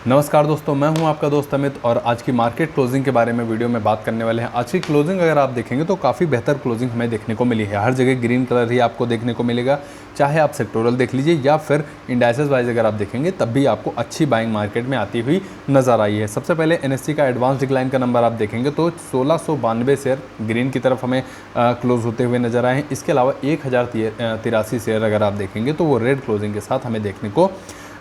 नमस्कार दोस्तों, मैं हूं आपका दोस्त अमित और आज की मार्केट क्लोजिंग के बारे में वीडियो में बात करने वाले हैं। आज की क्लोजिंग अगर आप देखेंगे तो काफ़ी बेहतर क्लोजिंग हमें देखने को मिली है। हर जगह ग्रीन कलर ही आपको देखने को मिलेगा, चाहे आप सेक्टोरल देख लीजिए या फिर इंडाइसेस वाइज अगर आप देखेंगे तब भी आपको अच्छी बाइंग मार्केट में आती हुई नजर आई है। सबसे पहले एनएससी का एडवांस डिक्लाइन का नंबर आप देखेंगे तो 1692 शेयर ग्रीन की तरफ हमें क्लोज होते हुए नजर आए हैं। इसके अलावा 1083 शेयर अगर आप देखेंगे तो वो रेड क्लोजिंग के साथ हमें देखने को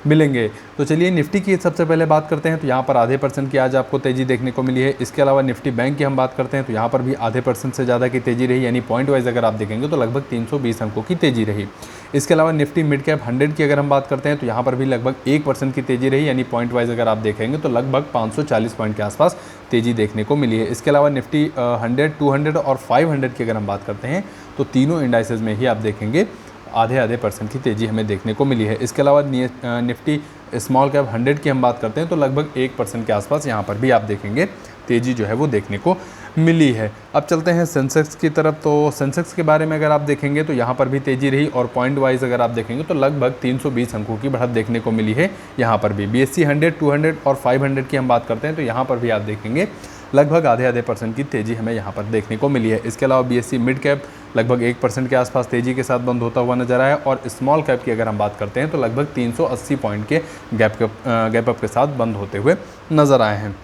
मिलेंगे। तो चलिए निफ्टी की सबसे पहले बात करते हैं। तो यहाँ पर आधे % की आज आपको तेज़ी देखने को मिली है। इसके अलावा निफ्टी बैंक की हम बात करते हैं तो यहाँ पर भी आधे % से ज़्यादा की तेज़ी रही, यानी पॉइंट वाइज अगर आप देखेंगे तो लगभग 320 अंकों की तेज़ी रही। इसके अलावा निफ्टी मिड कैप 100 की अगर हम बात करते हैं तो यहाँ पर भी लगभग 1% की तेज़ी रही, यानी पॉइंट वाइज अगर आप देखेंगे तो लगभग 540 पॉइंट के आसपास तेज़ी देखने को मिली है। इसके अलावा निफ्टी 100, 200 और 500 की अगर हम बात करते हैं तो तीनों इंडाइसेस में ही आप देखेंगे आधे % की तेज़ी हमें देखने को मिली है। इसके अलावा निफ्टी स्मॉल कैप 100 की हम बात करते हैं तो लगभग 1% के आसपास यहाँ पर भी आप देखेंगे तेज़ी जो है वो देखने को मिली है। अब चलते हैं सेंसेक्स की तरफ। तो सेंसेक्स के बारे में अगर आप देखेंगे तो यहाँ पर भी तेज़ी रही और पॉइंट वाइज अगर आप देखेंगे तो लगभग 320 अंकों की बढ़त देखने को मिली है। यहाँ पर भी BSE 100, 200 और 500 की हम बात करते हैं तो यहाँ पर भी आप देखेंगे लगभग आधे % की तेज़ी हमें यहाँ पर देखने को मिली है। इसके अलावा BSE मिड कैप लगभग 1% के आसपास तेज़ी के साथ बंद होता हुआ नजर आया और स्मॉल कैप की अगर हम बात करते हैं तो लगभग 380 पॉइंट के गैप अप के साथ बंद होते हुए नजर आए हैं।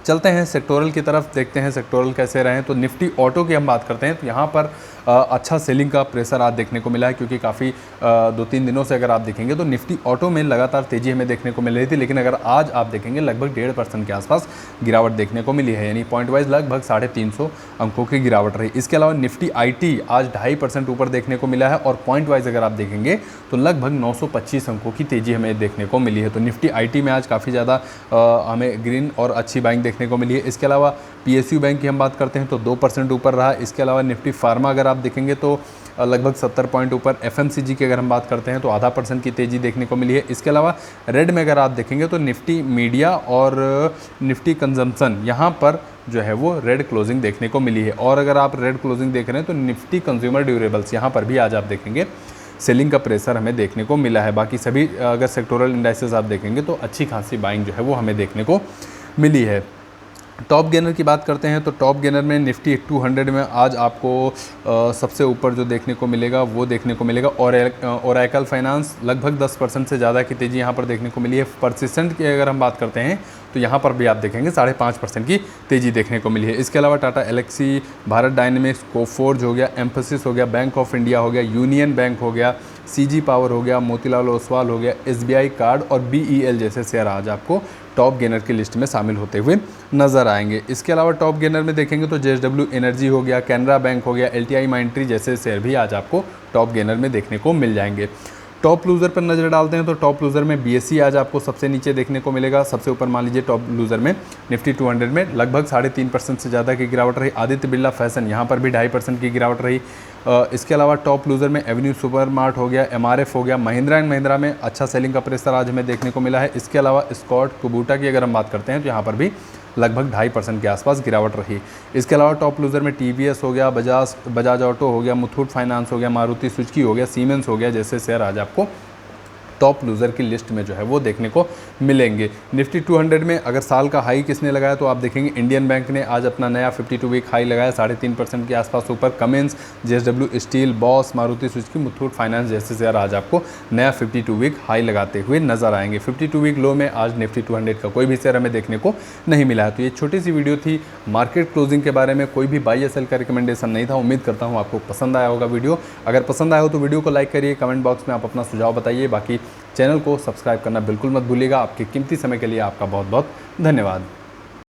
चलते हैं सेक्टोरल की तरफ, देखते हैं सेक्टोरल कैसे रहे हैं। तो निफ्टी ऑटो की हम बात करते हैं तो यहाँ पर अच्छा सेलिंग का प्रेशर आज देखने को मिला है, क्योंकि काफ़ी 2-3 दिनों से अगर आप देखेंगे तो निफ्टी ऑटो में लगातार तेज़ी हमें देखने को मिल रही थी, लेकिन अगर आज आप देखेंगे लगभग 1.5% के आसपास गिरावट देखने को मिली है, यानी पॉइंट वाइज लगभग 350 अंकों की गिरावट रही। इसके अलावा निफ्टी IT आज 2.5% ऊपर देखने को मिला है और पॉइंट वाइज अगर आप देखेंगे तो लगभग 925 अंकों की तेज़ी हमें देखने को मिली है। तो निफ्टी IT में आज काफ़ी ज़्यादा हमें ग्रीन और अच्छी बाइंग देखने को मिली है। इसके अलावा PSU बैंक की हम बात करते हैं तो 2% ऊपर रहा। इसके अलावा निफ्टी फार्मा अगर आप देखेंगे तो लगभग 70 पॉइंट ऊपर। FMCG की अगर हम बात करते हैं तो आधा % की तेज़ी देखने को मिली है। इसके अलावा रेड में अगर आप देखेंगे तो निफ्टी मीडिया और निफ्टी कंजम्पशन यहाँ पर जो है वो रेड क्लोजिंग देखने को मिली है। और अगर आप रेड क्लोजिंग देख रहे हैं तो निफ्टी कंज्यूमर ड्यूरेबल्स यहाँ पर भी आज आप देखेंगे सेलिंग का प्रेशर हमें देखने को मिला है। बाकी सभी अगर सेक्टोरल इंडाइसेस आप देखेंगे तो अच्छी खासी बाइंग जो है वो हमें देखने को मिली है। टॉप गेनर की बात करते हैं तो टॉप गेनर में निफ्टी 200 में आज आपको सबसे ऊपर जो देखने को मिलेगा वो देखने को मिलेगा ओरेकल फाइनेंस लगभग 10% से ज़्यादा की तेज़ी यहाँ पर देखने को मिली है। परसिस्टेंट की अगर हम बात करते हैं तो यहाँ पर भी आप देखेंगे 5.5% की तेज़ी देखने को मिली है। इसके अलावा टाटा एलेक्सी, भारत डायनेमिक्स, कोफोर्ज हो गया, एम्फोसिस हो गया, बैंक ऑफ इंडिया हो गया, यूनियन बैंक हो गया, CG पावर हो गया, मोतीलाल ओसवाल हो गया, SBI कार्ड और BEL जैसे शेयर आज आपको टॉप गेनर की लिस्ट में शामिल होते हुए नजर आएंगे। इसके अलावा टॉप गेनर में देखेंगे तो JSW एनर्जी हो गया, कैनरा बैंक हो गया, LTI माइंट्री जैसे शेयर भी आज आपको टॉप गेनर में देखने को मिल जाएंगे। टॉप लूज़र पर नज़र डालते हैं तो टॉप लूज़र में BSE आज आपको सबसे नीचे देखने को मिलेगा। सबसे ऊपर मान लीजिए टॉप लूज़र में निफ्टी 200 में लगभग 3.5% से ज़्यादा की गिरावट रही। आदित्य बिरला फैशन यहाँ पर भी 2.5% की गिरावट रही। इसके अलावा टॉप लूज़र में एवेन्यू सुपरमार्ट हो गया, MRF हो गया, महिंद्रा एंड महिंद्रा में अच्छा सेलिंग का प्रेशर आज हमें देखने को मिला है। इसके अलावा स्कॉट कुबूटा की अगर हम बात करते हैं तो यहाँ पर भी लगभग 2.5% के आसपास गिरावट रही। इसके अलावा टॉप लूज़र में TVS हो गया, बजाज ऑटो हो गया, मुथूट फाइनेंस हो गया, मारुति सुजुकी हो गया, सीमेंस हो गया जैसे शेयर आज आपको टॉप लूज़र की लिस्ट में जो है वो देखने को मिलेंगे। निफ्टी 200 में अगर साल का हाई किसने लगाया तो आप देखेंगे इंडियन बैंक ने आज अपना नया 52 वीक हाई लगाया 3.5% के आसपास ऊपर। Cummins, JSW steel, boss, Maruti Suzuki, Muthoot finance जैसे शेयर आज आपको नया 52 वीक हाई लगाते हुए नजर आएंगे। 52 वीक लो में आज निफ्टी 200 का कोई भी शेयर हमें देखने को नहीं मिला है। तो ये छोटी सी वीडियो थी मार्केट क्लोजिंग के बारे में, कोई भी बाई या सेल का रिकमेंडेशन नहीं था। उम्मीद करता हूँ आपको पसंद आया होगा वीडियो। अगर पसंद आया हो तो वीडियो को लाइक करिए, कमेंट बॉक्स में आप अपना सुझाव बताइए। बाकी चैनल को सब्सक्राइब करना बिल्कुल मत भूलिएगा। आपके कीमती समय के लिए आपका बहुत बहुत धन्यवाद।